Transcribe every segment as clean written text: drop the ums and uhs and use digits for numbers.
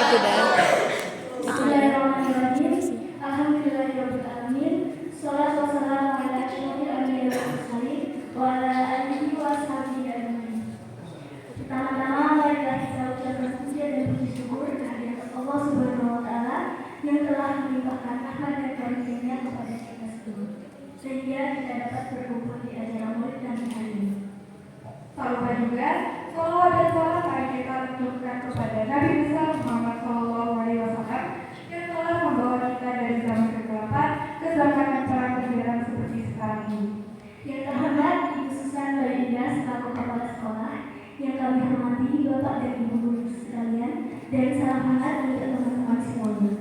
itu dah. Bismillahirrahmanirrahim. Alhamdulillahirrahmanirrahim. Shalatu wassalamu ala asyrofil anbiya'i wal mursalin wa ala alihi wa sahbihi ajmain. Pertama-tama marilah kita ucapkan puji dan puji syukur kehadirat Allah Subhanahu wa taala yang telah melimpahkan rahmat dan karunia kepada kita semua, sehingga kita dapat berkumpul di acara Maulid Nabi hari ini. Tak lupa juga salawat dan salam mari kita tunjukkan kepada Nabi besar Muhammad SAW yang telah membawa kita dari zaman kegelapan ke zaman yang terang benderang seperti sekarang ini. Yang terhormat Ibu Susan Balinda selaku kepala sekolah, yang kami hormati Bapak dan Ibu guru sekalian, dan salam hangat untuk teman-teman semuanya.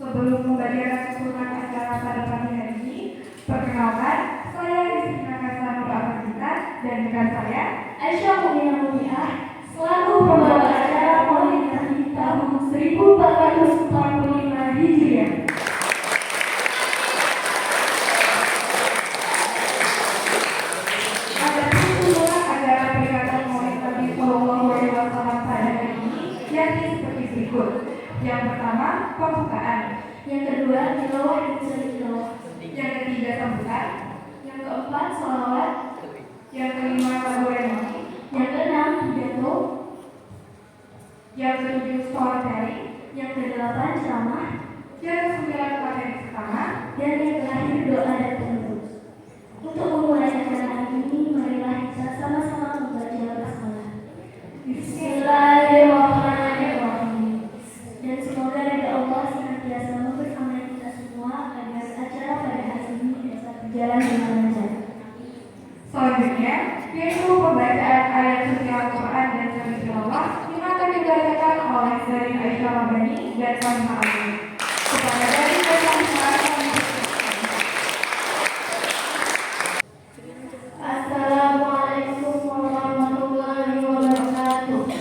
Sebelum membacakan keseluruhan acara pada pagi hari ini, perkenalkan, saya Rizky Nakasa Nur Afardita dan rekan saya Aisyah Mu'minah Mubiah selaku pembawa acara Maulid Nabi tahun 1445 Hijriah. Ada sejumlah acara peringatan Maulid Nabi Sallallahu Alaihi Wasallam pada hari ini, yakni seperti berikut. Yang pertama, pembukaan. Yang kedua, tilawah dan tilawah. Yang ketiga, sambutan. Yang keempat, sholawat. Yang kelima, lagu remoni. Yang keenam, pidato. Yang ketujuh, storytelling. Yang kedelapan, ceramah. Yang kesembilan, materi pertama. Dan yang terakhir, doa dan penutup. Untuk memulai acara hari ini, marilah kita sama-sama membaca basmalah. Bismillahirrahmanirrahim. Dan semoga ridha Allah senantiasa membersamai kita semua agar acara pada hari ini dapat berjalan dengan lancar. Selanjutnya, yaitu pembacaan ayat suci Al-Quran dan suri tilawah yang akan dibacakan oleh Seri Aisyah Rabbani dan Fatimah Ali. Kepada dari Fatimah Ali. Assalamualaikum warahmatullahi wabarakatuh.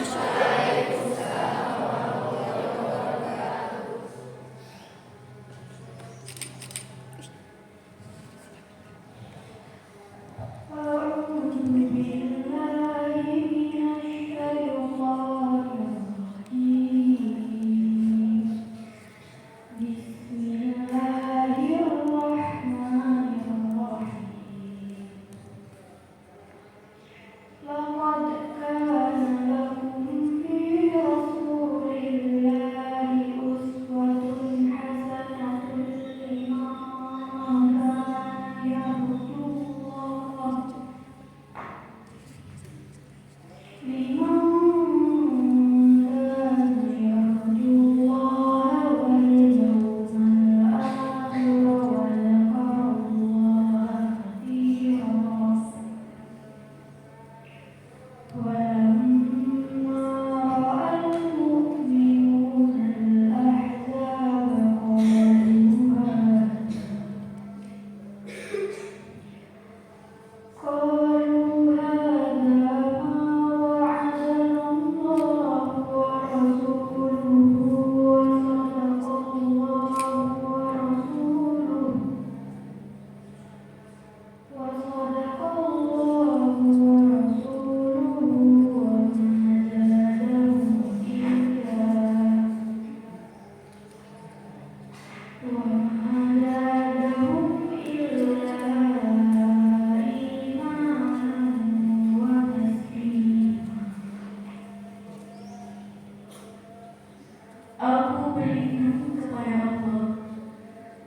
Aku berlindung kepada Allah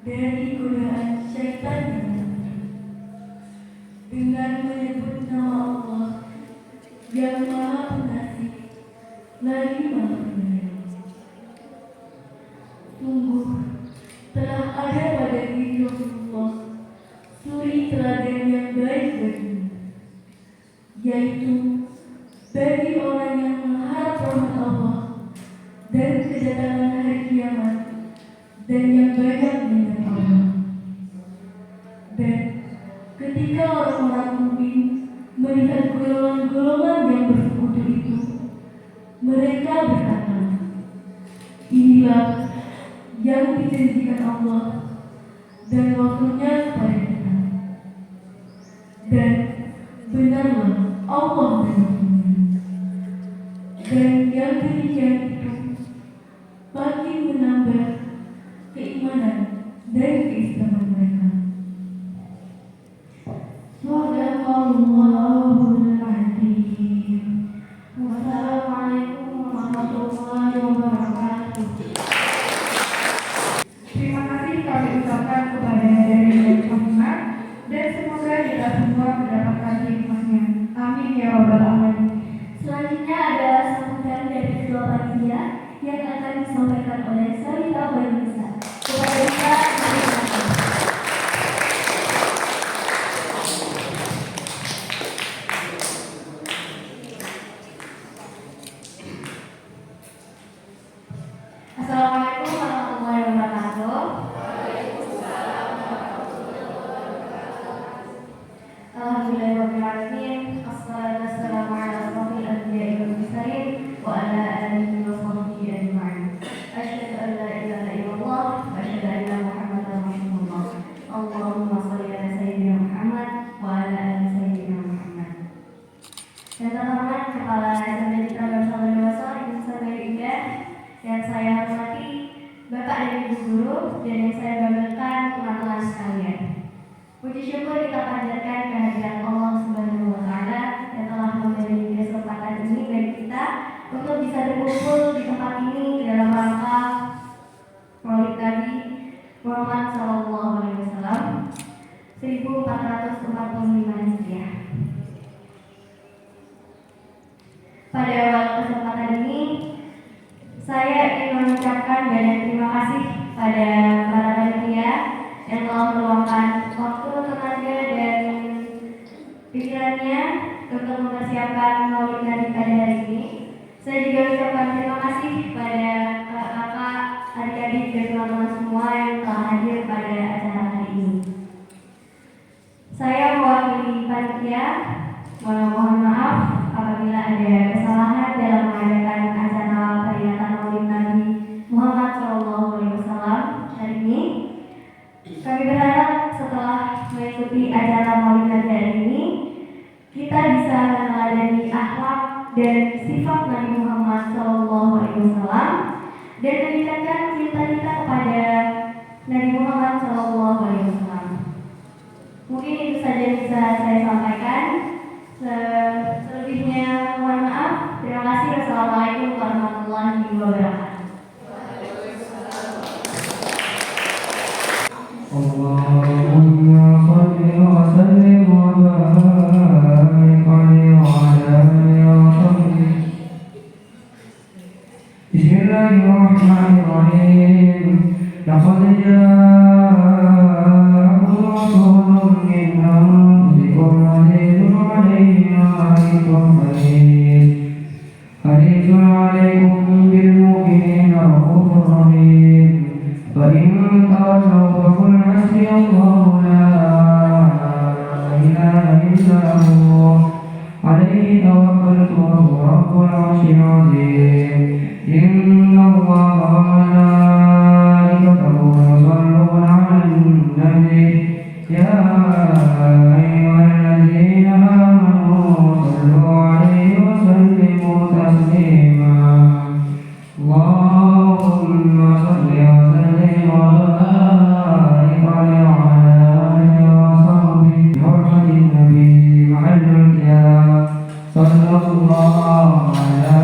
dari godaan syaitan dengan menyebut nama Allah yang Maha Pengasih lagi Maha Penyayang. Sungguh telah ada pada diri Rasulullah suri teladan yang baik bagimu, yaitu bagi orang yang mengharap rahmat Allah dan kedatangan hari kiamat dan yang banyak mengingat Allah. Dan ketika orang-orang mukmin melihat golongan-golongan yang bersekutu itu, mereka berkata, inilah yang dijanjikan Allah dan Rasul-Nya kepada kita. Dan benarlah Allah dan Rasul-Nya. Dan yang demikian itu makin menambah keimanan dan keislaman mereka. Shadaqallahul Adzim. Wassalamualaikum warahmatullahi wabarakatuh. Terima kasih kami ucapkan kepada Dari Muhammad dan semoga kita semua mendapatkan hikmahnya. Amin ya rabbal alamin. Selanjutnya adalah sambutan dari kedua panitia yang akan disampaikan oleh Sarita Banisa. Kepada kita, Assalamualaikum warahmatullahi wabarakatuh. Alhamdulillahirrahmanirrahim. Assalatu wassalamu ala asyrafil anbiya'i wal mursalin wa ala alihi wa sahbihi ajma'in. Asyhadu an la ilaha illallah wa asyhadu anna Muhammadan rasulullah. Allahumma shalli ala sayyidina Muhammad wa ala ali sayyidina Muhammad. Yang terhormat Kepala SMK Citra Bersama Dewasa Indonesia Indah, yang saya hormati Bapak dan Ibu Guru, dan yang saya banggakan teman-teman sekalian. Puji syukur kita panjatkan kehadiran Allah Subhanahu wa Ta'ala yang telah memberi kesempatan ini bagi kita untuk bisa berkumpul di tempat ini dalam rangka Maulid Nabi Muhammad SAW 1445 Hijriah. Pada awal kesempatan ini, saya ingin mengucapkan banyak terima kasih pada para panitia yang telah meluangkan waktu, tenaga, dan pikirannya untuk mempersiapkan Maulid Nabi pada hari ini. Saya juga ucapkan terima kasih pada kakak, adik-adik, dan teman-teman semua yang telah hadir pada acara hari ini. Saya mewakili panitia mohon maaf apabila ada kesalahan dalam mengadakan acara peringatan Maulid Nabi Muhammad SAW hari ini. Kami berharap setelah mengikuti acara Maulid Nabi hari ini, kita bisa meneladani akhlak dan sifat Nabi Muhammad SAW dan meningkatkan cinta kita kepada Nabi Muhammad SAW. Mungkin itu saja yang bisa saya sampaikan. Selebihnya mohon maaf. Terima kasih. Wassalamualaikum warahmatullahi wabarakatuh. Allahumma shalli wa sallim wa barik alaihi wa ala alihi wa sahbihi. Bismillahirrahmanirrahim. Laqad ja'akum rasulun min anfusikum azizun 'alaihi ma 'anittum harisun 'alaikum bil mu'minina ra'ufur rahim. فإن تولوا فقل حسبي الله لا إله إلا هو عليه توكلت وهو رب العرش العظيم. إن الله وملائكته يصلون على النبي يا أيها الذين آمنوا صلوا عليه وسلموا تسليما. اللهم صل وسلم وبارك عليه وعلى آله وصحبه بحرمة النبي محل القيام صلى الله على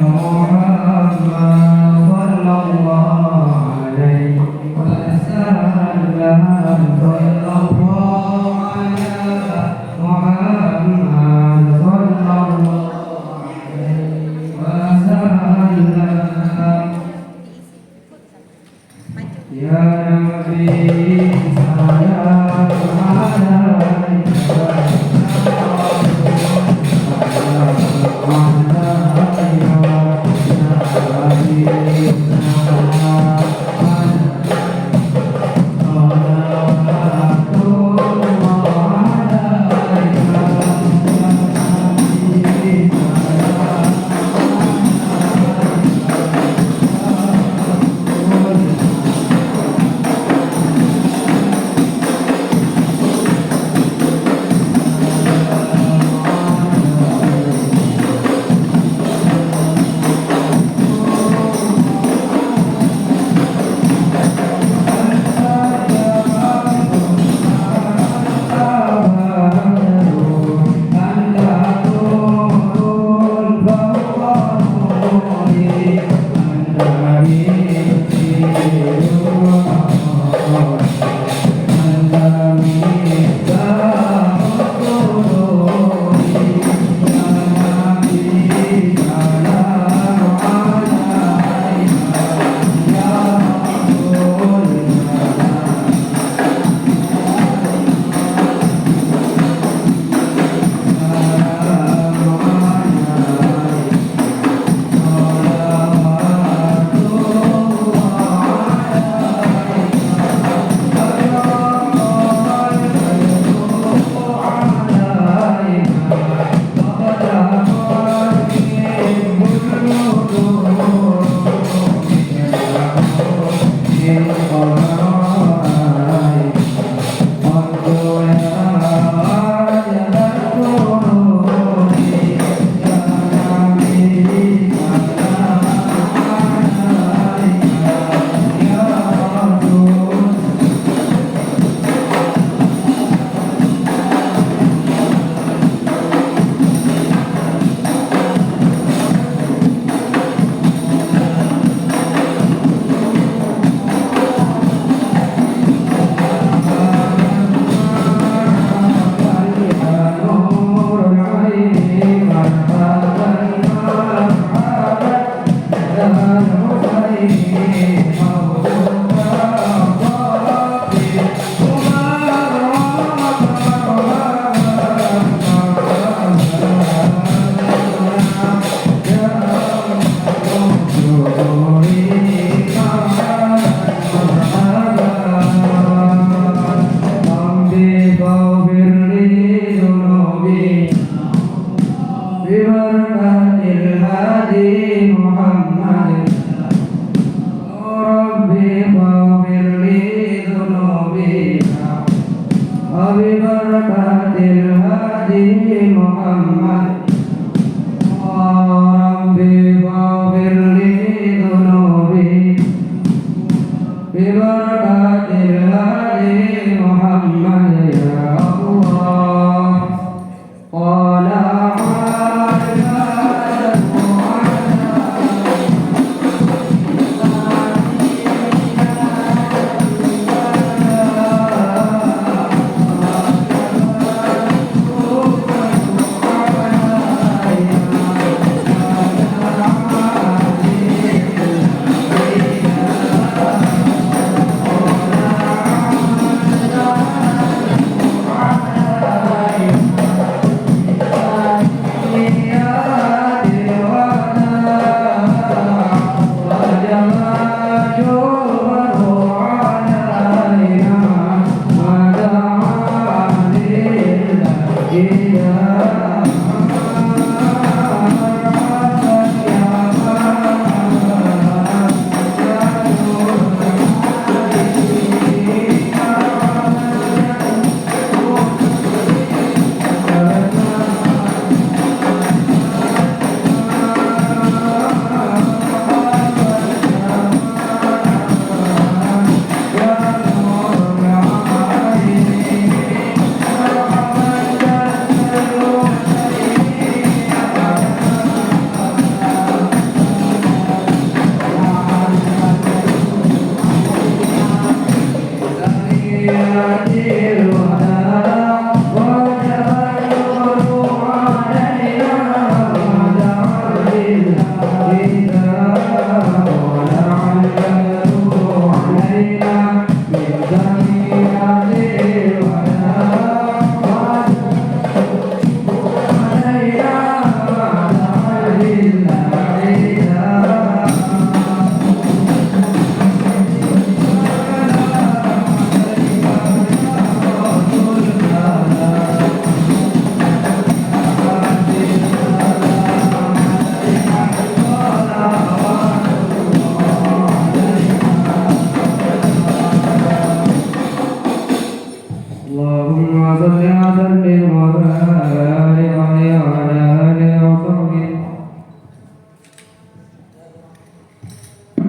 محمد صلى الله عليه وسلم صلى الله على محمد صلى الله عليه وسلم. Ya Nabi salam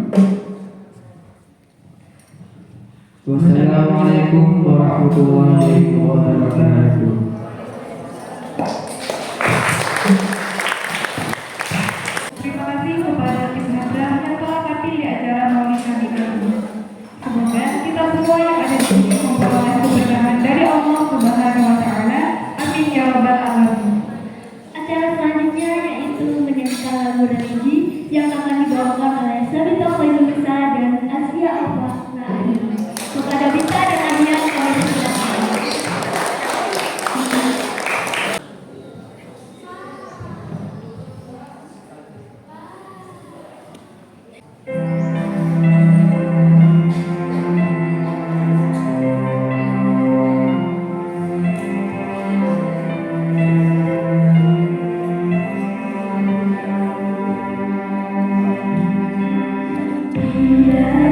Wassalamualaikum warahmatullahi wabarakatuh. Terima kasih kepada Tim Hadrah yang telah hadir di acara maulid kali ini. Semoga kita semua yang ada di sini memperoleh keberkahan dari Allah Subhanahu wa Ta'ala. Amin ya Rabbal Alamin. Acara selanjutnya yaitu menyanyikan lagu religi yang akan dibawakan oleh Sabita Khairul Nisa dan Asya Alfa Naari. Kepada Bita dan Arya kami persilakan. Bila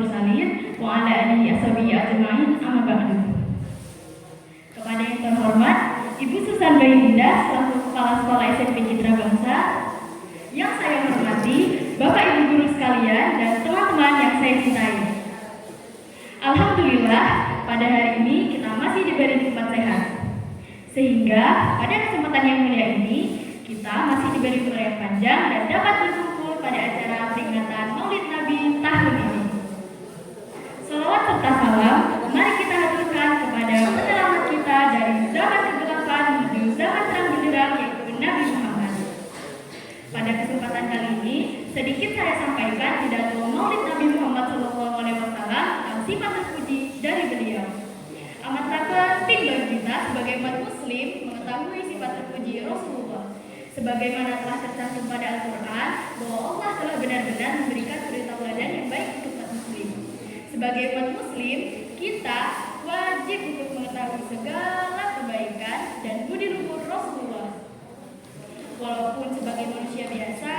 mursalin wa ala alihi ashabihi ajmain, amma ba'du. Kepada yang terhormat Ibu Susan Bayilinda selaku Kepala Sekolah SMP Citra Bangsa, yang saya hormati Bapak Ibu guru sekalian dan teman-teman yang saya cintai. Alhamdulillah, pada hari ini kita masih diberi tempat sehat. Sehingga pada kesempatan yang mulia ini kita masih diberi umur yang panjang dan dapat berkumpul pada acara peringatan Maulid Nabi tahun ini. Salawat serta salam mari kita haturkan kepada penyelamat kita dari zaman kegelapan menuju zaman terang benderang, yaitu Nabi Muhammad. Pada kesempatan kali ini sedikit saya sampaikan pidato Maulid Nabi Muhammad SAW atau sifat terpuji dari beliau. Amat sangat penting bagi kita sebagai umat muslim mengetahui sifat terpuji Rasulullah. Sebagaimana telah tercantum pada Al-Quran bahwa Allah telah benar-benar memberikan suri tauladan yang baik untuk umat muslim. Sebagai umat muslim, kita wajib untuk mengetahui segala kebaikan dan budi luhur Rasulullah. Walaupun sebagai manusia biasa,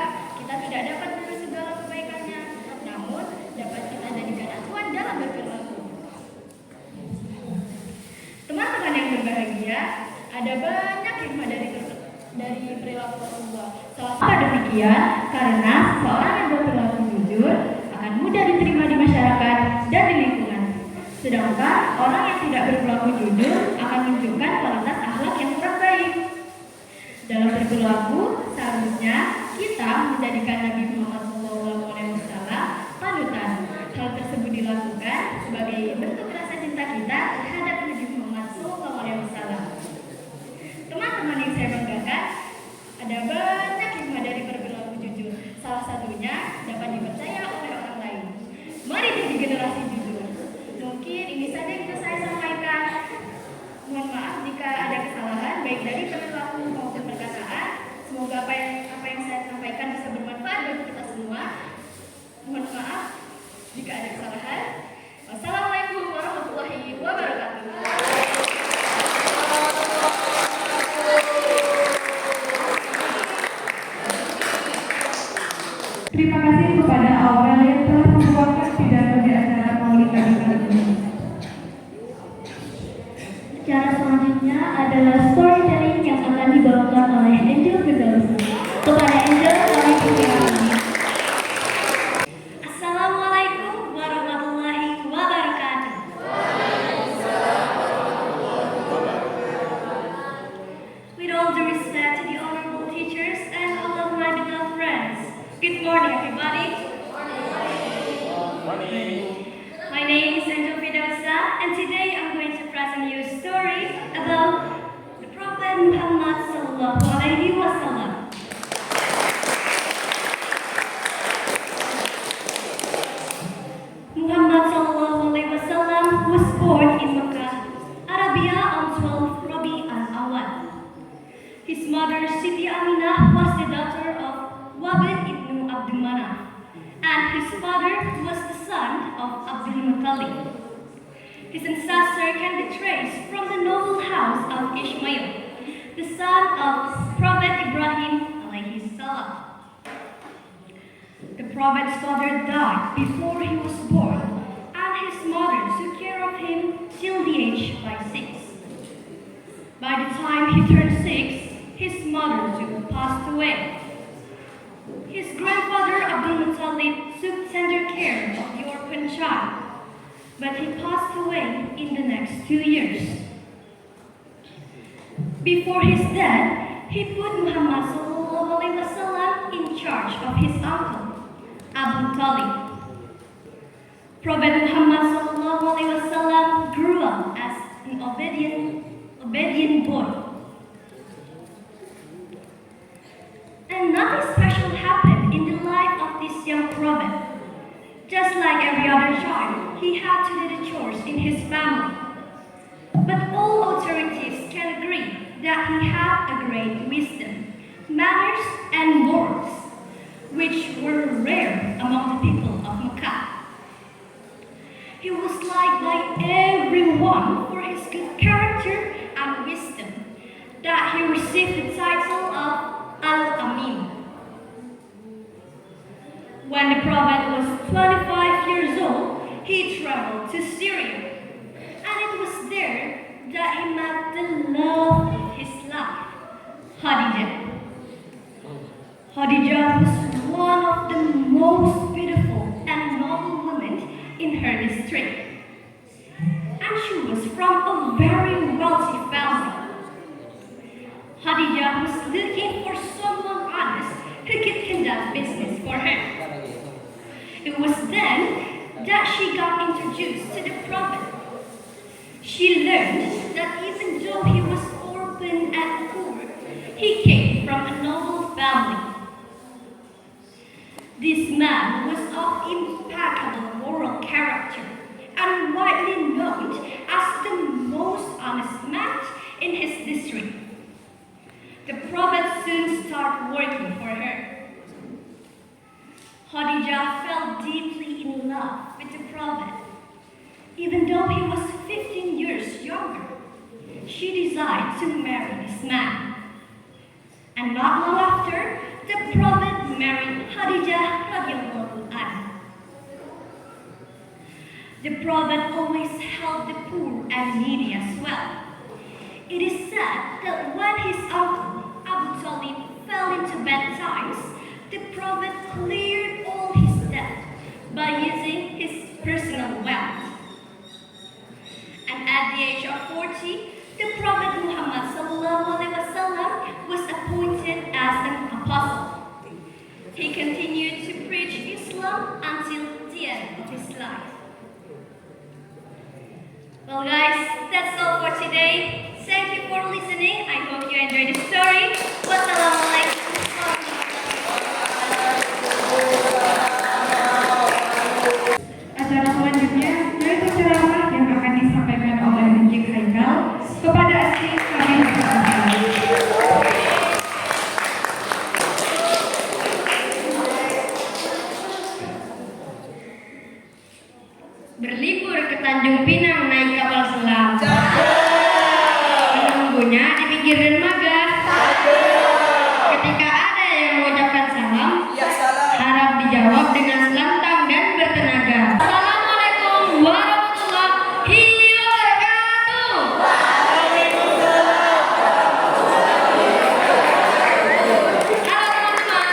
kita tidak dapat meniru segala kebaikannya, namun dapat kita jadikan acuan dalam berperilaku. Teman-teman yang berbahagia, ada banyak hikmah dari perilaku Rasulullah. Salah demikian karena seorang yang berperilaku jujur akan mudah diterima di masyarakat dan di lingkungan. Sedangkan orang yang tidak berperilaku jujur akan menunjukkan kualitas akhlak yang kurang baik. Dalam berperilaku, seharusnya kita menjadikan Nabi Muhammad SAW panutan. Hal tersebut dilakukan sebagai bentuk rasa cinta kita terhadap Nabi Muhammad SAW. Teman-teman yang saya banggakan, ada banyak hikmah dari berperilaku jujur. Salah satunya dapat dipercaya oleh orang lain. Mari jadi generasi jujur. Mungkin ini saja yang bisa saya sampaikan. Mohon maaf jika ada kesalahan baik dari perilaku maupun perkataan. Semoga apa yang saya sampaikan bisa bermanfaat bagi kita semua. Mohon maaf jika ada kesalahan. Wassalamualaikum warahmatullahi wabarakatuh. Terima kasih kepada Aurel yang telah membawakan pidato di acara Maulid Nabi kali ini. Cara selanjutnya adalah storytelling yang akan dibawakan oleh Angel Firdaus. Kepada Angel, kami persilakan. Assalamualaikum warahmatullahi wabarakatuh. With all due respect to the honorable teachers and all of my beloved friends, good morning, everybody. My name is Angel Firdaus, and today I'm going to present you a story about the Prophet Muhammad Sallallahu Alaihi Wasallam. Muhammad Sallallahu Alaihi Wasallam was born in Mecca, Arabia on 12 Rabi al-Awwal. His mother Siti Aminah was the daughter of Wabid ibn Abdul Manaf, and his father was the son of Abdul Muttalib. His ancestor can be traced from the noble house of Ishmael, the son of Prophet Ibrahim alayhi salam. The Prophet's father died before he was born, and his mother took care of him till the age of 6. By the time he turned 6, his mother too passed away. His grandfather Abdul Muttalib took tender care of the orphan child, but he passed away in the next 2 years. Before his death, he put Muhammad Sallallahu Alaihi Wasallam in charge of his uncle, Abu Talib. Prophet Muhammad Sallallahu Alaihi Wasallam grew up as an obedient boy. And nothing special happened in the life of this young prophet. Just like every other child, he had to do the chores in his family. But all authorities can agree that he had a great wisdom, manners, and morals, which were rare among the people of Mecca. He was liked by everyone for his good character and wisdom, that he received the title of Al-Amin. When the Prophet was 25 years old, traveled to Syria, and it was there that he met the love of his life, Khadijah. Khadijah was one of the most beautiful and noble women in her district, and she was from a very wealthy family. Khadijah was looking for someone honest who could conduct business for her. It was then that she got introduced to the Prophet. She learned that even though he was orphan and poor, he came from a noble family. This man was of impeccable moral character and widely known as the most honest man in his district. The Prophet soon started working for her. Khadijah fell deeply in love with the Prophet. Even though he was 15 years younger, she decided to marry this man. And not long after, the Prophet married Khadijah radiallahu anha. The Prophet always helped the poor and needy as well. It is said that when his uncle Abu Talib fell into bad times, the Prophet cleared all his debt by using his personal wealth. And at the age of 40, the Prophet Muhammad ﷺ was appointed as an apostle. He continued to preach Islam until the end of his life. Well guys, that's all for today. Thank you for listening. I hope you enjoyed the story. Wassalamualaikum. Acara selanjutnya yaitu ceramah yang akan disampaikan oleh Encik Haikal kepada Encik kami persilakan. Berlibur ke Tanjung Pinang naik kapal selam. Menunggunya di pinggir dermaga. Ketika ada yang mengucapkan salam, harap dijawab dengan lantang dan bertenaga. Assalamualaikum warahmatullahi wabarakatuh. Halo teman-teman.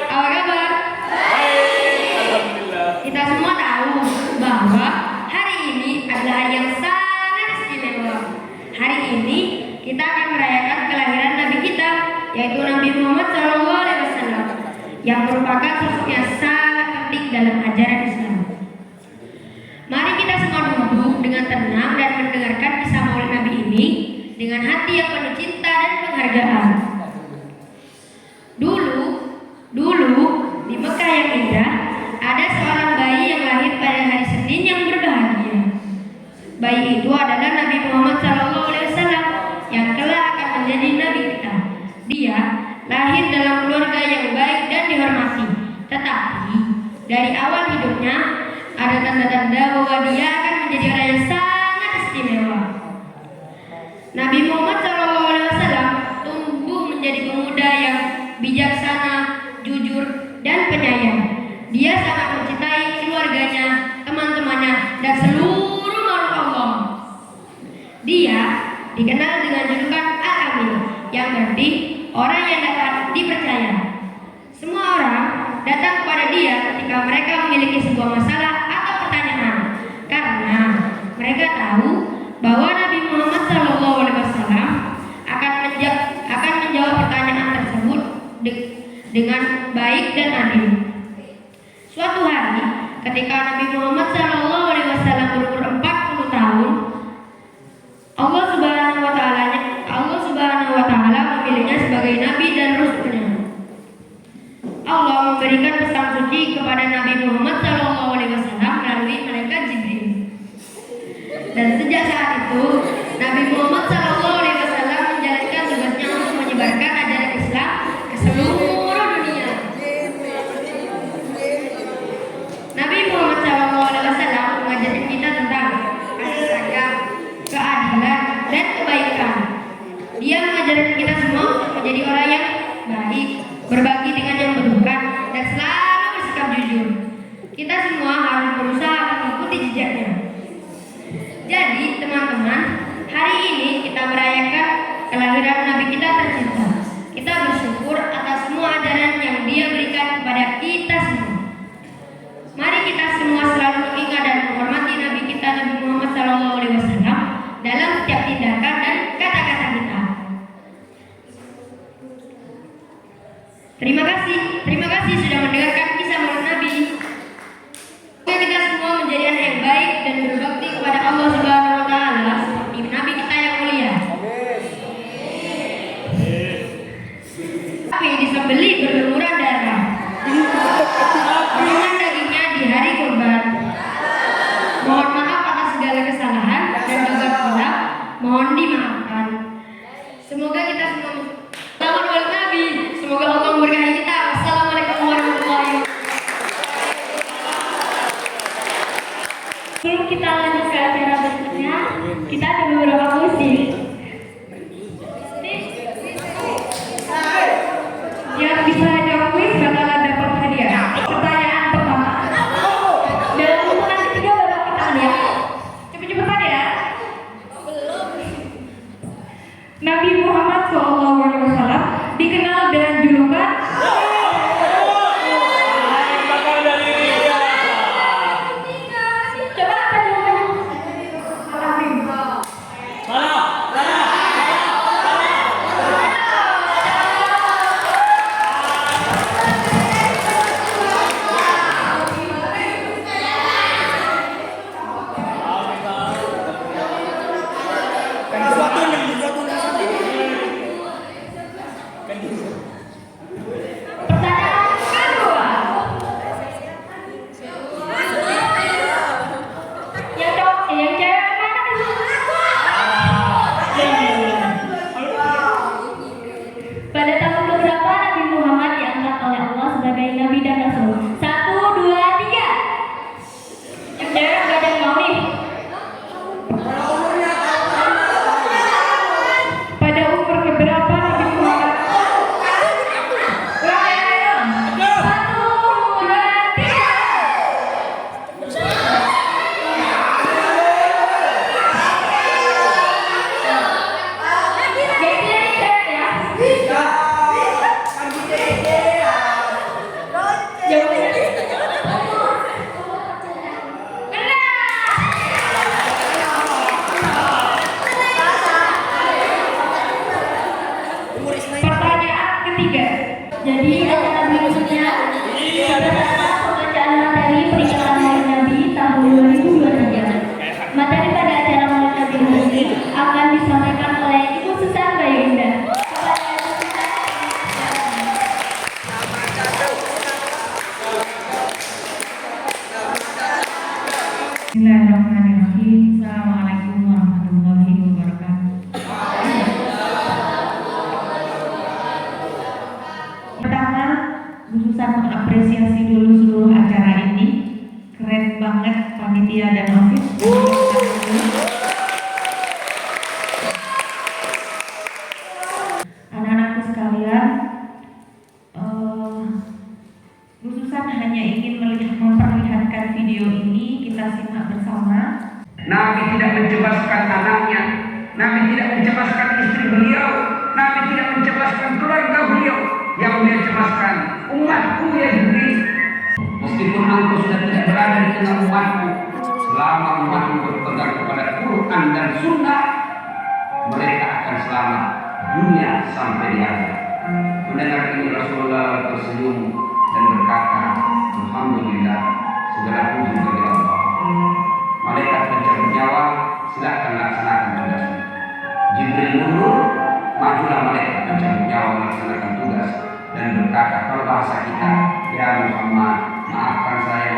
Apa kabar? Kita semua tahu bahwa hari ini adalah hari yang sangat istimewa. Hari ini kita akan merayakan kelahiran Nabi kita, yaitu Nabi Muhammad SAW, yang merupakan sosok yang sangat penting dalam ajaran Islam. Mari kita semua duduk dengan tenang dan mendengarkan kisah maulid Nabi ini dengan hati yang penuh cinta dan penghargaan. Dulu di Mekah yang indah, ada seorang bayi yang lahir pada hari Senin yang berbahagia. Bayi itu adalah Nabi Muhammad SAW yang kelak akan menjadi Nabi kita. Dia lahir dalam keluarga yang baik dan dihormati. Tetapi dari awal hidupnya ada tanda-tanda bahwa dia akan menjadi orang yang sangat istimewa. Nabi Muhammad SAW tumbuh menjadi pemuda yang bijaksana, jujur, dan penyayang. Dia sangat mencintai keluarganya, teman-temannya, dan seluruh makhluk Allah. Dia dikenal dengan julukan Al-Amin, yang berarti orang yang dapat dipercaya. Semua orang datang kepada dia ketika mereka memiliki sebuah masalah atau pertanyaan, karena mereka tahu bahwa Nabi Muhammad SAW akan menjawab pertanyaan tersebut dengan baik dan adil. Suatu hari, ketika Nabi Muhammad SAW berumur 40 tahun, Allah Subhanahu wa Ta'ala memilihnya sebagai Nabi dan Rasulnya. Allah memberikan pesan suci kepada Nabi Muhammad SAW melalui malaikat Jibril. Dan sejak saat itu, Nabi Muhammad SAW menjalankan tugasnya untuk menyebarkan ajaran Islam ke seluruh dunia. Nabi Muhammad SAW mengajarkan kita tentang kasih sayang, keadilan, dan kebaikan. Dia mengajarkan kita semua untuk menjadi orang yang baik, berbagi dengan yang membutuhkan, dan selalu bersikap jujur. Kita semua harus berusaha mengikuti jejaknya. Jadi teman-teman, hari ini kita merayakan kelahiran Nabi kita tercinta. Kita bersyukur atas semua ajaran yang Dia berikan kepada kita semua. Mari kita semua selalu mengingat dan menghormati Nabi kita Nabi Muhammad SAW dalam setiap tindakan dan kata-kata kita. Terima kasih sudah mendengarkan kisah Maulid Nabi. Semoga kita semua menjadi anak yang baik dan berbakti kepada Allah Subhanahu wa taala seperti Nabi kita yang mulia. Tapi disembelih berlumuran darah. Dengan dagingnya di hari kurban. Mohon maaf atas segala kesalahan dan dosa kita. Mohon dimaafkan. Semoga kita semua selamat Maulid Nabi. Semoga Allah memberkahi kita. Wassalamualaikum warahmatullahi wabarakatuh. Sebelum kita lanjut ke acara berikutnya, kita ada beberapa musik yang bisa jawab kuis bakalan dapat hadiah. Pertanyaan pertama dalam hitungan ketiga baru angkat tangan ya. Cepet-cepetan ya. Nabi Muhammad SAW dikenal dengan julukan coba apa julukannya? Pertanyaan kedua. Yang cewek mana nih? Pada tahun keberapa Nabi Muhammad diangkat oleh Allah sebagai Nabi dan Rasul? 1, 2, 3. Yang cewek gak ada yang mau nih. Pada umur keberapa Nabi Muhammad? Ayo. 1, 2, 3. Pertanyaan ketiga. Jadi acara berikutnya adalah pembacaan materi peringatan Maulid Nabi tahun 2023. Materi pada acara Maulid Nabi ini akan disampaikan oleh Ibu Susan Bayunda. Bismillahirrahmanirrahim. Assalamualaikum warahmatullahi wabarakatuh. Pertama, Bu Susan mengapresiasi dulu seluruh acara ini. Keren banget panitia dan ofis. Anak-anakku sekalian, Bu Susan hanya ingin memperlihatkan video ini, kita simak bersama. Nabi tidak mencebaskan anaknya, Nabi tidak mencebaskan istri beliau, Nabi tidak mencebaskan keluarga beliau. Yang dia cebaskan umatku ya Jibril. Meskipun engkau sudah tidak berada di tengah umatku, selama umatku berpegang kepada Quran dan Sunnah, mereka akan selamat dunia sampai di akhirat. Mendengar ini Rasulullah tersenyum dan berkata, Alhamdulillah, segala puji bagi Allah. Malaikat pencabut nyawa, silakan laksanakan tugasmu. Jibril mundur, majulah malaikat pencabut nyawa melaksanakan tugas dan berkata, kalau bahasa kita, ya Muhammad, maafkan saya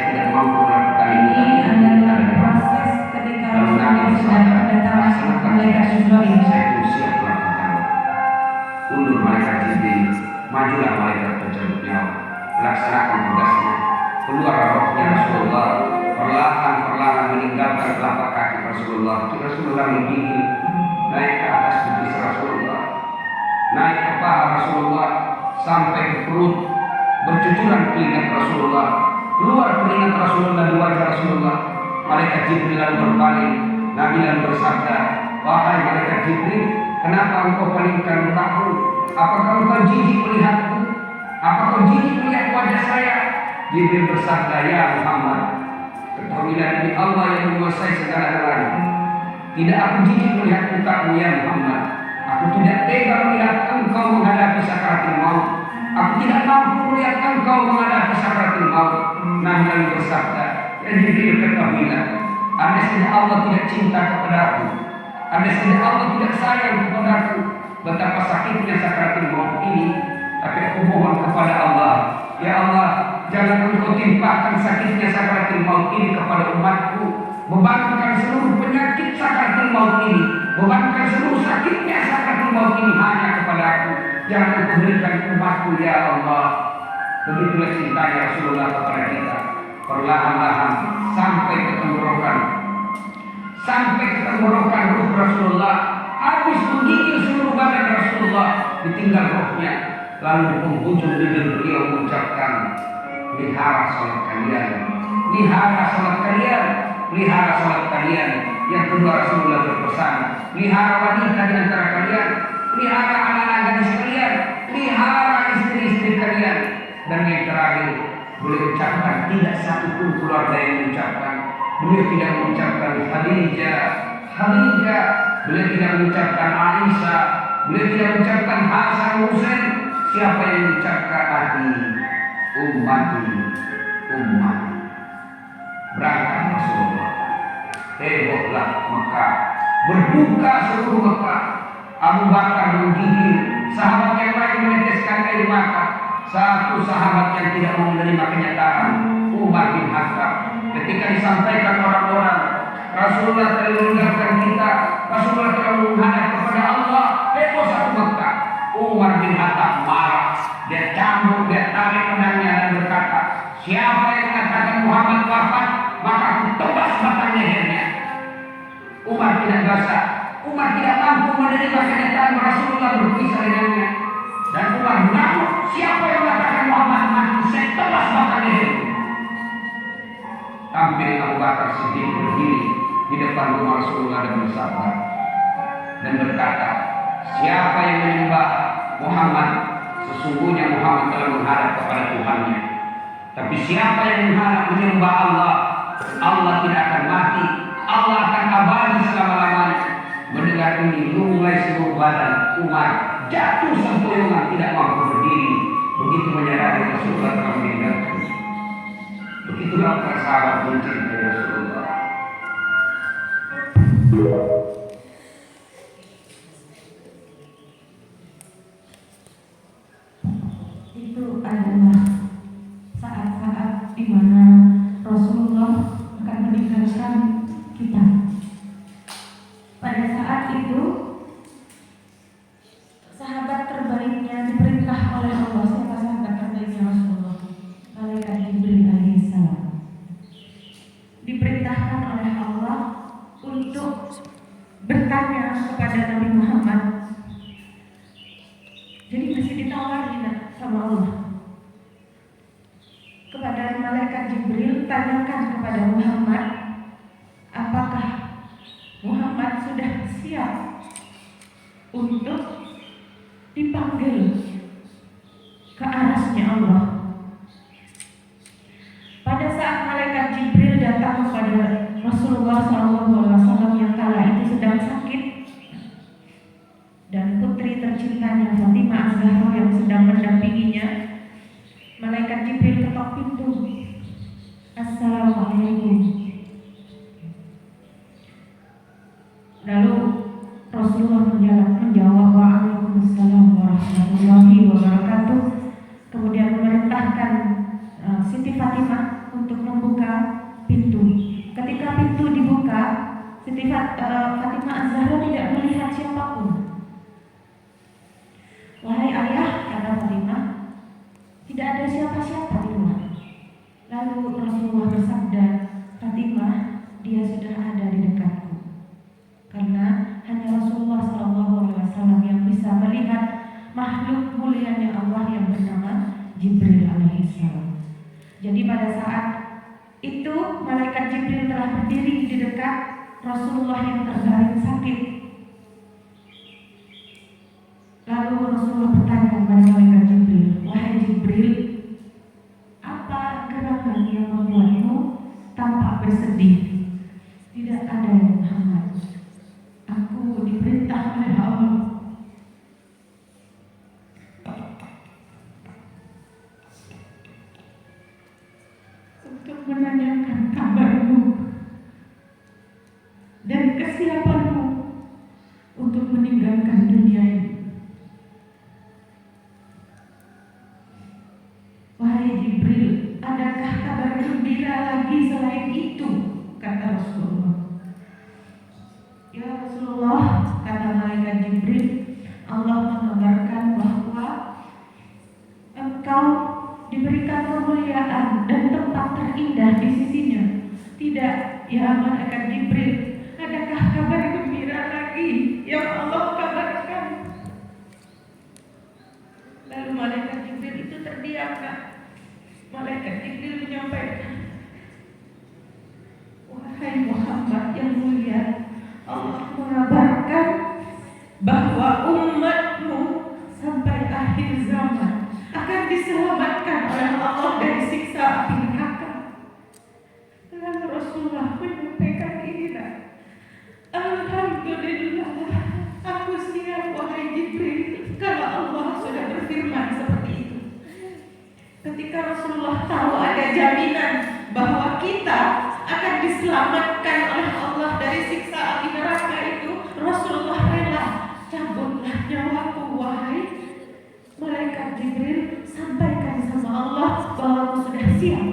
tidak mampu melakukan ini. Proses ketika Rasulullah sedang mendatangkan malaikat Jibril. Saya pun siap melakukan. Mundur malaikat Jibril, majulah malaikat pencabut nyawa, melaksanakan tugasnya. Keluar rohnya Rasulullah, perlahan-perlahan meninggalkan telapak kaki Rasulullah. Rasulullah menggigil, naik ke atas betis Rasulullah, naik ke paha Rasulullah sampai ke perut, bercucuran keringat Rasulullah, keluar keringat Rasulullah di wajah Rasulullah. Malaikat Jibril lalu berpaling, Nabi lalu bersabda, wahai malaikat Jibril, kenapa engkau palingkan mukamu? Apakah engkau jijik melihatku? Apakah kau jijik melihat wajah saya? Jibril bersabda, ya Muhammad, ketahuilah demi Allah yang menguasai segala galanya, tidak aku jijik melihat mukamu ya Muhammad. Aku tidak tega melihat engkau menghadapi sakaratul maut. Aku tidak mampu melihat engkau menghadapi sakaratul maut. Nabi lalu bersabda, ya Jibril, ketahuilah, andai saja Allah tidak cinta kepadaku, andai saja Allah tidak sayang kepadaku, betapa sakitnya sakaratul maut ini. Tapi aku mohon kepada Allah, ya Allah, jangan engkau timpakan sakitnya sakaratul maut ini kepada umatku. Bebankan seluruh penyakit sakaratul maut ini, bebankan seluruh sakitnya sakaratul maut ini hanya kepada aku. Jangan engkau berikan umatku ya Allah. Begitulah cintanya Rasulullah kepada kita. Perlahan-lahan sampai ke tenggorokan ruh Rasulullah, habis menggigil seluruh badan Rasulullah, ditinggal rohnya. Lalu di penghujung bibir beliau mengucapkan, lihara salat kalian, lihara salat kalian, lihara salat kalian. Yang kedua Rasulullah berpesan, lihara wanita di antara kalian, lihara anak-anak gadis kalian, lihara istri-istri kalian. Dan yang terakhir, beliau ucapkan, tidak satu pun keluarga yang mengucapkan. Beliau tidak mengucapkan Khadijah, beliau tidak mengucapkan Aisyah, beliau tidak mengucapkan Hasan Husain. Siapa yang mengucapkan hati ummati, umat. Berangkat Rasulullah, hebohlah Mekah, berduka seluruh Mekah. Abu Bakar menggigil, sahabat yang lain meneteskan air mata. Satu sahabat yang tidak mau menerima kenyataan, Umar bin Khattab, ketika disampaikan orang-orang Rasulullah telah meninggalkan kita, Rasulullah telah menghadap kepada Allah, heboh satu Mekah. Umar bin Khattab marah, dia cambuk, dia tarik pedangnya dan berkata, siapa yang mengatakan Muhammad wafat, maka aku tebas batang lehernya. Umar tidak basah, Umar tidak mampu menerima kenyataan Rasulullah berpisah dengannya. Dan Umar mengaku, siapa yang mengatakan Muhammad mati, saya tebas batang lehernya. Tampil Abu Bakar Siddiq berdiri di depan rumah Rasulullah dan bersabda dan berkata, siapa yang menyembah Muhammad, sesungguhnya Muhammad telah menghadap kepada Tuhannya. Tapi siapa yang menyembah Allah, Allah tidak akan mati, Allah akan abadi selama-lamanya. Mendengar ini, mulai seluruh badan Umar jatuh sempoyongan, tidak mampu berdiri. Begitu menyadari Rasulullah telah meninggalkan. Begitulah para sahabat mencintai Rasulullah. Itu adalah saat-saat di mana Rasulullah akan meninggalkan kita. Pada saat itu, sahabat terbaiknya diperintah oleh Allah. Siapa sahabat terbaiknya Rasulullah? Malaikat Jibril alaihissalam. Diperintahkan oleh Allah untuk bertanya kepada Nabi Muhammad. Jadi masih ditawarin sama Allah. Kepada malaikat Jibril, tanyakan kepada Muhammad, apakah Muhammad sudah siap untuk dipanggil ke arasnya Allah. Pada saat malaikat Jibril datang kepada Rasulullah SAW yang kala itu sedang sakit, dan putri tercintanya Fatimah Az-Zahra yang sedang mendampinginya, malaikat Jibril ketok pintu. Assalamualaikum. Lalu Rasulullah menjawab waalaikumsalam warahmatullahi wabarakatuh. Kemudian memerintahkan Siti Fatimah untuk membuka pintu. Ketika pintu dibuka, Siti Fatimah Az-Zahra tidak melihat siapapun. Wahai ayah, kata Fatimah, tidak ada siapa-siapa di rumah. Lalu Rasulullah bersabda, Fatimah, dia sudah ada di dekatku. Karena hanya Rasulullah SAW yang bisa melihat makhluk mulianya Allah yang bernama Jibril alaihi pada saat itu malaikat Jibril telah berdiri di dekat Rasulullah yang terbaring sakit. Lalu Rasulullah bertanya kepada malaikat Jibril, "Wahai Jibril, apa gerangan yang membuatmu tampak bersedih?" "Tidak ada ya Muhammad. Aku diperintah oleh Allah untuk menanyakan kabarmu dan kesiapanmu untuk meninggalkan dunia ini." "Wahai Jibril, adakah kabar gembira lagi selain itu?" kata Rasulullah. "Ya Rasulullah," kata malaikat Jibril, "Allah mengabarkan bahwa engkau diberikan kemuliaan dan tempat terindah di sisinya." "Tidak, ya malaikat Jibril, adakah kabar gembira lagi yang Allah kabarkan?" Lalu malaikat Jibril itu terdiam. Malaikat Jibril menyampaikan, "Wahai Muhammad yang mulia, Allah mengabarkan bahwa umatmu sampai akhir zaman akan diselamatkan oleh Allah dari siksa api neraka." Lalu Rasulullah menyampaikan ini, "Alhamdulillah, aku siap wahai Jibril kalau Allah sudah berfirman seperti itu." Ketika Rasulullah tahu ada jaminan bahwa kita akan diselamatkan oleh Allah dari siksa api neraka itu, Rasulullah rela, "Cabutlah nyawaku wahai malaikat Jibril, sampaikan sama Allah bahwa aku sudah siap."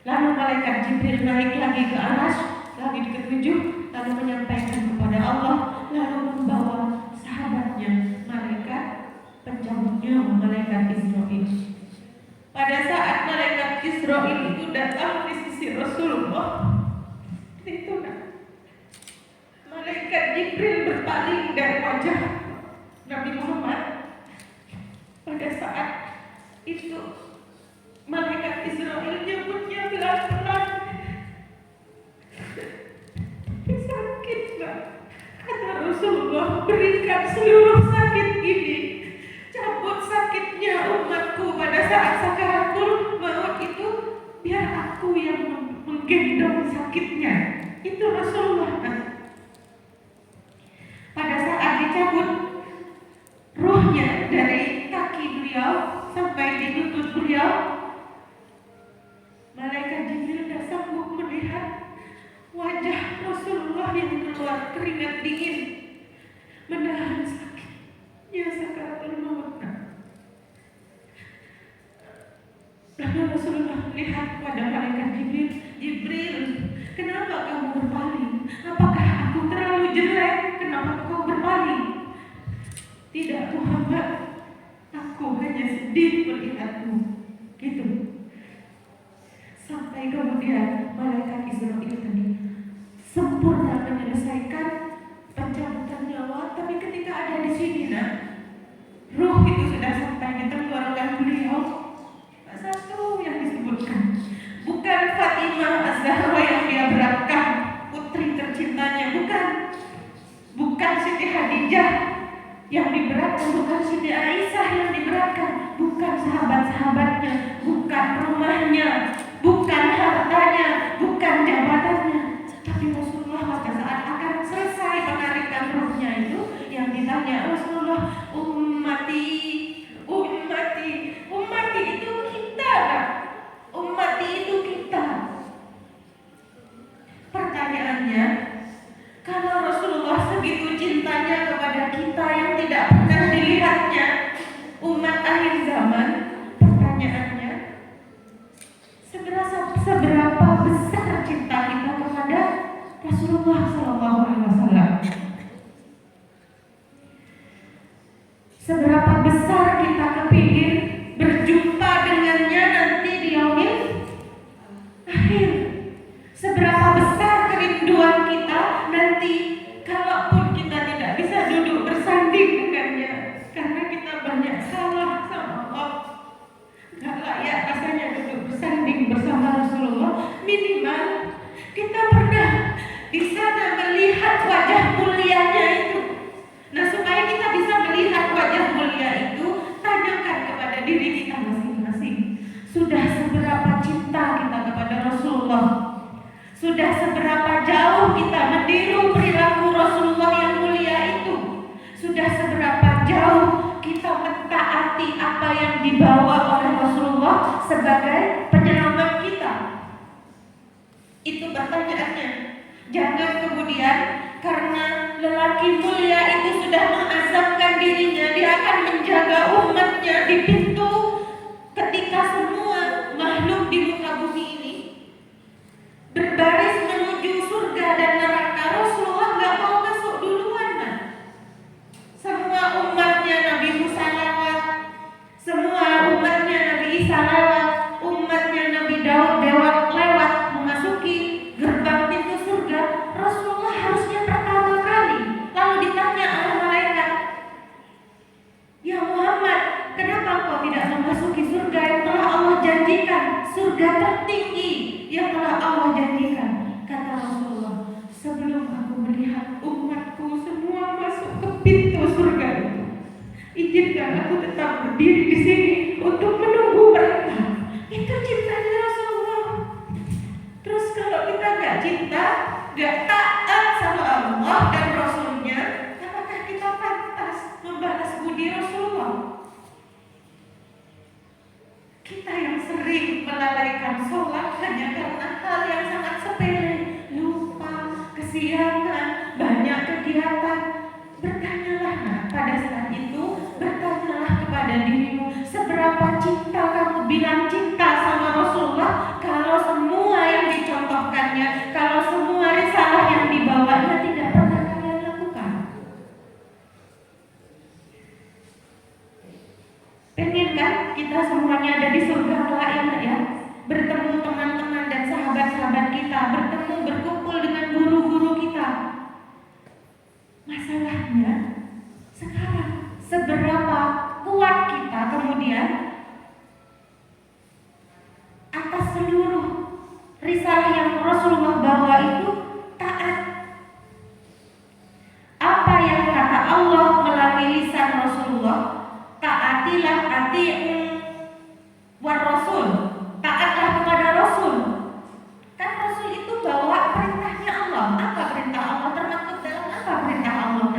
Lalu malaikat Jibril naik lagi ke aras, langit ketujuh, lalu menyampaikan kepada Allah, lalu membawa sahabatnya, malaikat pencabutnya, malaikat Israil. Pada saat malaikat Israil itu datang di sisi Rasulullah, itu malaikat Jibril berpaling dari wajah Nabi Muhammad. Pada saat itu malaikat Israil nyebutnya pelan-pelan, "Sakit gak?" Kata Rasulullah, "Berikan seluruh sakit ini, cabut sakitnya umatku pada saat sakaratul maut itu, biar aku yang menggendong sakitnya." Itu Rasulullah. Pada saat dicabut ruhnya dari kaki beliau sampai di lutut beliau, malaikat Jibril tidak sanggup melihat wajah Rasulullah yang keluar keringat dingin, menahan sakitnya sakaratul maut. Lalu Rasulullah melihat pada malaikat Jibril, "Jibril, kenapa kamu berpaling? Apakah aku terlalu jelek? Kenapa kau berpaling?" "Tidak Muhammad, aku hanya sedih melihatmu." Gitu. Sampai kemudian malaikat Israil tadi sempurna menyelesaikan pencabutan nyawa, tapi ketika ada di sini, ruh itu sudah sampai di tenggorokan beliau. Satu yang disebutkan, bukan Fatimah Az-Zahra yang dia beratkan, putri tercintanya, bukan Siti Khadijah yang diberatkan, bukan Siti Aisyah yang diberatkan, bukan sahabat-sahabatnya, bukan rumahnya, bukan hartanya, bukan jabatannya, tapi Rasulullah pada saat akan selesai penarikan ruhnya itu, yang ditanya Rasulullah, "Ummati, ummati, ummati itu kita, ummati itu kita." Pertanyaannya, kalau Rasulullah segitu cintanya kepada kita yang tidak pernah dilihatnya, umat akhir zaman, pertanyaannya, seberapa besar cinta kita kepada Rasulullah SAW? Seberapa besar kita kepingin berjumpa dengannya nanti di yaumil akhir? Seberapa besar kerinduan kita nanti kalaupun kita tidak bisa duduk bersanding dengannya karena kita banyak salah sama Allah, gak layak rasa minimal kita pernah di sana melihat wajah mulianya itu. Nah, supaya kita bisa melihat wajah mulia itu, tanyakan kepada diri kita masing-masing. Sudah seberapa cinta kita kepada Rasulullah? Sudah seberapa jauh kita meniru perilaku Rasulullah yang mulia itu? Sudah seberapa jauh kita mentaati apa yang dibawa oleh Rasulullah sebagai penyelamat kita? Itu pertanyaannya. Jangan kemudian karena lelaki mulia itu sudah mengazamkan dirinya, dia akan menjaga umatnya di pintu ketika semua makhluk di muka bumi ini berbaris menuju surga dan neraka. Rasulullah nggak mau masuk duluan, kan? Semua umatnya Nabi Musa lewat, semua umatnya Nabi Isa lewat, umatnya Nabi Daud lewat memasuki gerbang pintu surga. Rasulullah harusnya pertama kali. Lalu ditanya oleh malaikat, "Ya Muhammad, kenapa engkau tidak memasuki surga yang telah Allah janjikan, surga tertinggi yang telah Allah janjikan?" Kata Rasulullah, "Sebelum aku melihat umatku semua masuk ke pintu surga itu, izinkan aku tetap berdiri di sini untuk menunggu mereka." Itu cintanya Rasulullah. Terus kalau kita gak cinta, gak taat sama Allah dan Rasulnya, apakah kita pantas membalas budi Rasulullah? Kita yang sering melalaikan sholat hanya karena hal yang sangat sepele, lupa, kesiangan, banyak kegiatan. Bertanyalah, nah, pada saat itu bertanyalah kepada dirimu, seberapa cinta kamu bilang cinta sama Rasulullah kalau semua yang dicontohkannya, kalau semua risalah yang dibawanya tidak pernah kalian lakukan. Pengen kan kita semuanya ada di surga kelak, ya? Bertemu teman-teman dan sahabat-sahabat kita, bertemu berkumpul dengan guru-guru kita. Masalahnya sekarang seberapa kuat kita kemudian atas seluruh risalah yang Rasulullah bawa itu taat. Apa yang kata Allah melalui lisan Rasulullah, taatilah, ati'u war Rasul, taatlah kepada Rasul. Kan Rasul itu bawa perintahnya Allah. Apa perintah Allah? Termaktub dalam apa perintah Allah?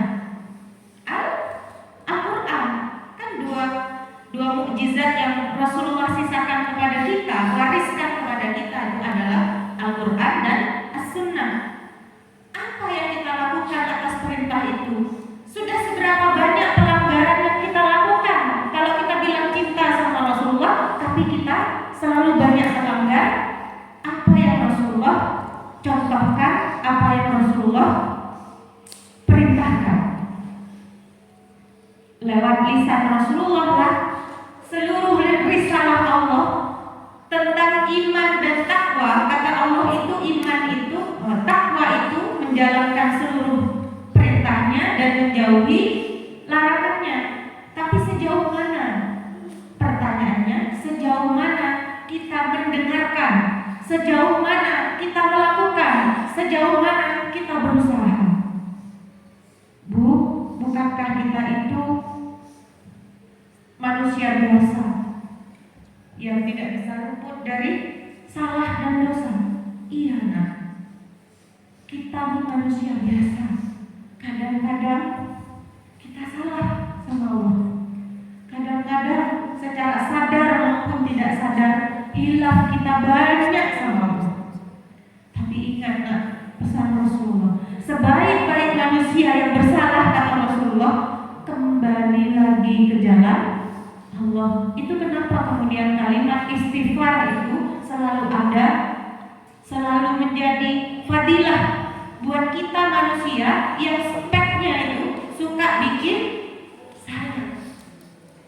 Al-Quran. Kan dua mukjizat yang Rasulullah sisakan kepada kita, wariskan kepada kita, itu adalah Al-Quran dan As-Sunnah. Apa yang kita lakukan atas perintah itu? Sudah seberapa banyak pelanggaran yang kita lakukan? Kalau kita bilang cinta sama Rasulullah, tapi kita selalu banyak melanggar apa yang Rasulullah contohkan, apa yang Rasulullah perintahkan. Lewat lisan Rasulullah lah seluruh risalah Allah tentang iman dan takwa. Kata Allah itu, iman itu, takwa itu menjalankan seluruh perintahnya dan menjauhi larangannya. Tapi sejauh mana? Pertanyaannya, sejauh mana kita mendengarkan? Sejauh mana kita melakukan? Sejauh mana kita berusaha? Bukankah kita itu manusia biasa yang tidak bisa luput dari salah dan dosa? Iya, nak. Kita ini manusia biasa. Kadang-kadang kita salah sama Allah. Kadang-kadang secara sadar maupun tidak sadar hilaf kita banyak sama Allah. Tapi ingat, nak, pesan Rasulullah, sebaik-baik manusia yang bersalah, kata Rasulullah, kembali lagi ke jalan Allah. Itu kenapa kemudian kalimat istighfar itu selalu ada, selalu menjadi fadilah buat kita manusia yang speknya itu suka bikin salah.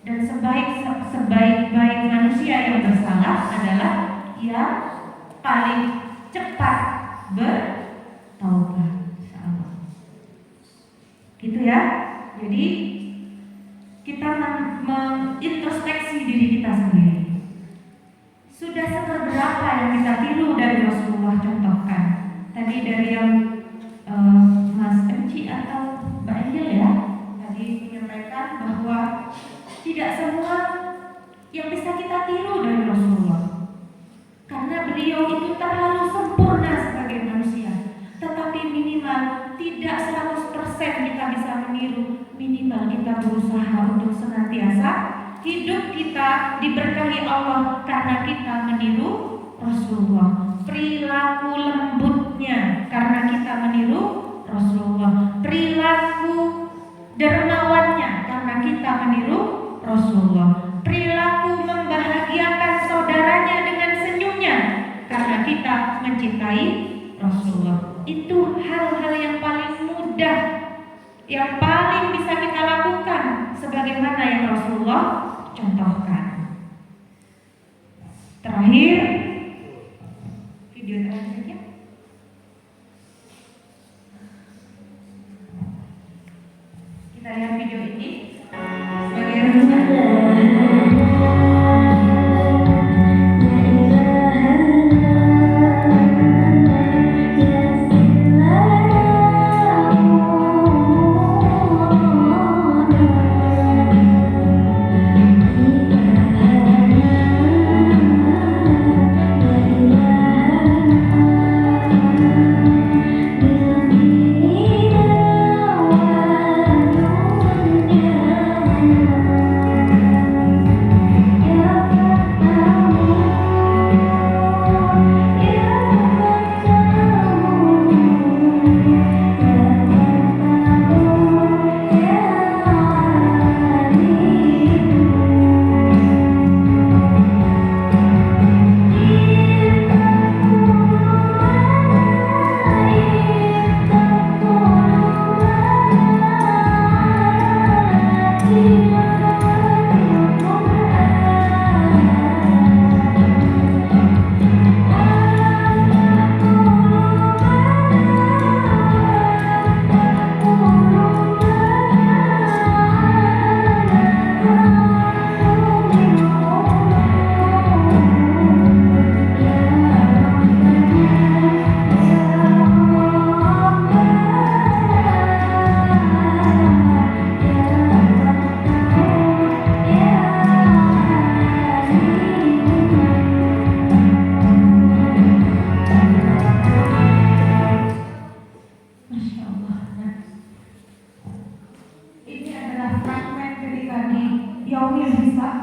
Dan sebaik-baik manusia yang bersalah adalah yang paling cepat bertaubat. Insyaallah. Gitu ya. Jadi kita mengintrospeksi diri kita sendiri. Sudah seberapa berapa yang kita tiru dari Rasulullah? Contohkan tadi dari yang Mas Enci atau Mbak Angel ya, tadi menyampaikan bahwa tidak semua yang bisa kita tiru dari Rasulullah, karena beliau itu terlalu sempurna sebagai manusia. Tetapi minimal tidak 100% kita bisa meniru, minimal kita berusaha untuk senantiasa hidup kita diberkahi Allah karena kita meniru Rasulullah. Perilaku lembutnya karena kita meniru Rasulullah. Perilaku dermawannya karena kita meniru Rasulullah. Perilaku membahagiakan saudaranya dengan senyumnya karena kita mencintai Rasulullah. Itu hal-hal yang paling mudah, yang paling bisa kita lakukan sebagaimana yang Rasulullah contohkan. Terakhir, video terakhirnya. Kita lihat video ini sebagai Yaumil Hisab.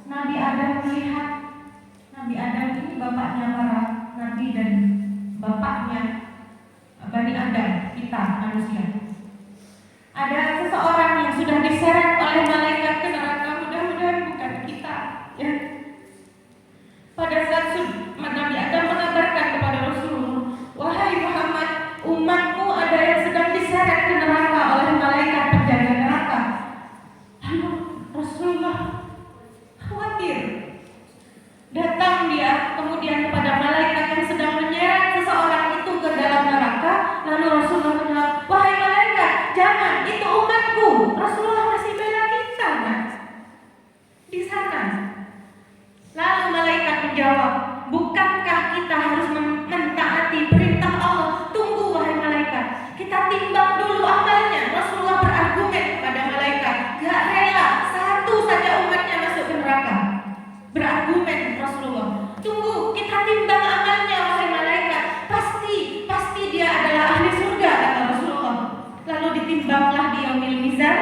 Nabi Adam melihat, Nabi Adam ini bapaknya para nabi dan bapaknya Bani Adam, kita manusia. Ada seseorang yang sudah diseret oleh malaikat ke neraka, mudah-mudahan bukan kita ya. Pada saat Nabi Adam mengabarkan kepada Rasulullah, wahai Muhammad, umatmu ada yang sedang diseret ke neraka oleh malaikat penjaga neraka. Lalu Rasulullah khawatir. Datang dia kemudian kepada malaikat yang sedang menyeret seseorang itu ke dalam neraka. Lalu Rasulullah bilang, wahai malaikat, jangan, itu umatku. Rasulullah masih bela kita kan? Di sana. Lalu malaikat menjawab, bukankah kita harus mentaati perintah Allah? Tunggu wahai malaikat, kita timbang dulu amalnya. Rasulullah berargumen kepada malaikat, gak rela satu saja umatnya masuk ke neraka. Berargumen Rasulullah, tunggu, kita timbang amalnya wahai malaikat. Pasti dia adalah ahli surga, kata Rasulullah. Lalu ditimbanglah di yaumil mizan,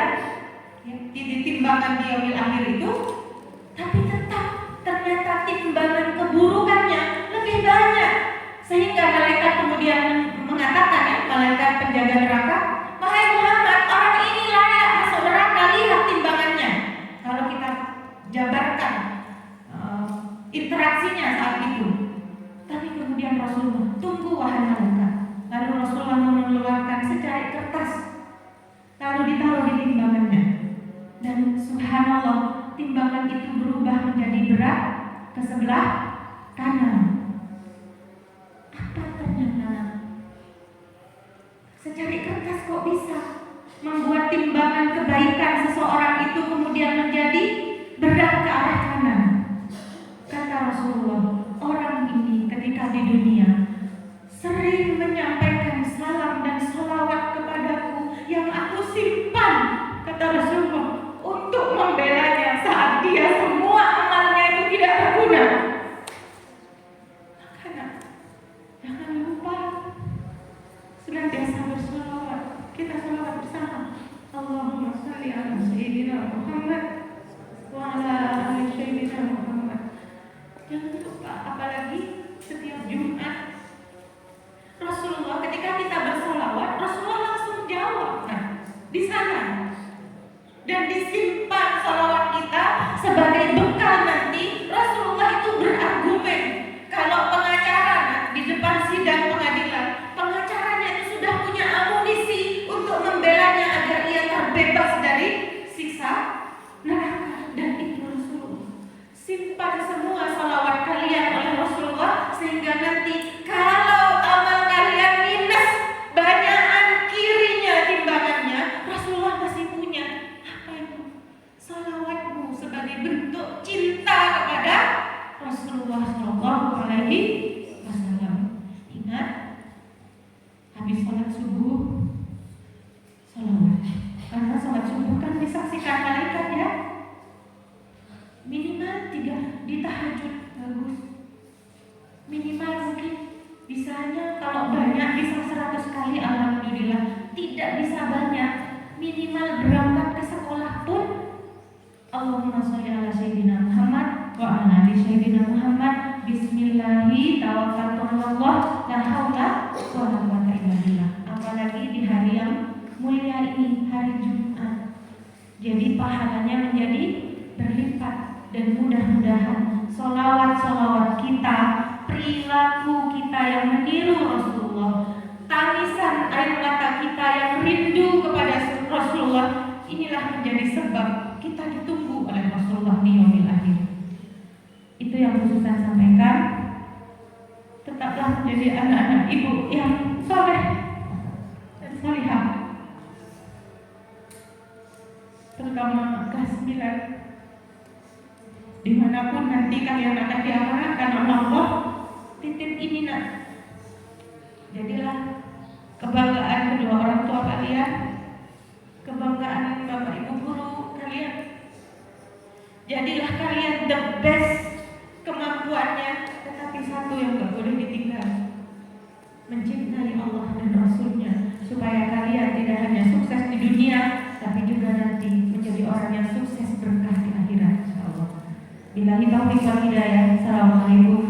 ditimbangan di yaumil akhir itu. Tapi tetap ternyata timbangan keburukannya lebih banyak, sehingga malaikat kemudian mengatakan ya, malaikat penjaga neraka, wahai Muhammad, orang ini layak masuk neraka, lihat timbangannya. Kalau kita jabarkan interaksinya saat itu. Tapi kemudian Rasulullah, tunggu wahai malaikat. Lalu Rasulullah mengeluarkan secari kertas, lalu ditaruh di timbangannya. Dan subhanallah, timbangan itu berubah menjadi berat ke sebelah kanan. Apa ternyata? Secari kertas kok bisa membuat timbangan kebaikan seseorang itu kemudian menjadi berat ke arah kanan. Kata Rasulullah, orang ini jangan lupa, apalagi setiap Jumat Rasulullah ketika kita bersolawat, Rasulullah langsung jawab. Nah, di sana dan disimpan solawat kita sebagai bekal nanti. Rasulullah itu berargumen kalau pengacara di depan sidang pengadilan, pengacaranya itu sudah punya amunisi untuk membelanya agar ia terbebas dari siksa neraka. Dan itu Rasulullah simpan semua salawat kalian oleh Rasulullah, sehingga nanti kalau amal kalian minus, banyakan kirinya timbangannya, Rasulullah masih punya apa itu? Salawatmu sebagai bentuk cinta kepada Rasulullah Shallallahu Alaihi Wasallam. Ingat, habis sholat subuh salawat, karena sholat subuh kan disaksikan malaikat ya. Minimal 3 di tahajud, bagus. Minimal mungkin bisanya kalau banyak bisa 100 kali, alhamdulillah. Tidak bisa banyak, minimal berangkat ke sekolah pun Allahumma sholli ala sayyidina Muhammad wa ala ali sayyidina Muhammad, bismillahi tawakkaltu 'ala Allah, la haula wa la quwwata illa billah. Apalagi di hari yang mulia ini, hari Jumat. Jadi pahalanya menjadi berlipat. Dan mudah-mudahan solawat-solawat kita, perilaku kita yang meniru Rasulullah, tangisan air mata kita yang rindu kepada Rasulullah, inilah menjadi sebab kita ditunggu oleh Rasulullah di yaumil akhir. Itu yang khusus saya sampaikan. Tetaplah menjadi anak-anak ibu yang soleh dan salihah, terutama kelas 9. Dimanapun nanti kalian akan diamanahkan oleh Allah, titip ini nak. Jadilah kebanggaan kedua orang tua kalian, kebanggaan bapak ibu guru kalian. Jadilah kalian the best kemampuannya, tetapi satu yang gak boleh ditinggal, mencintai Allah dan Rasulnya, supaya kalian tidak hanya sukses di dunia, tapi juga nanti menjadi orang yang sukses berkah di akhirat, insya Allah. Billahi taufiq wal hidayah. Assalamualaikum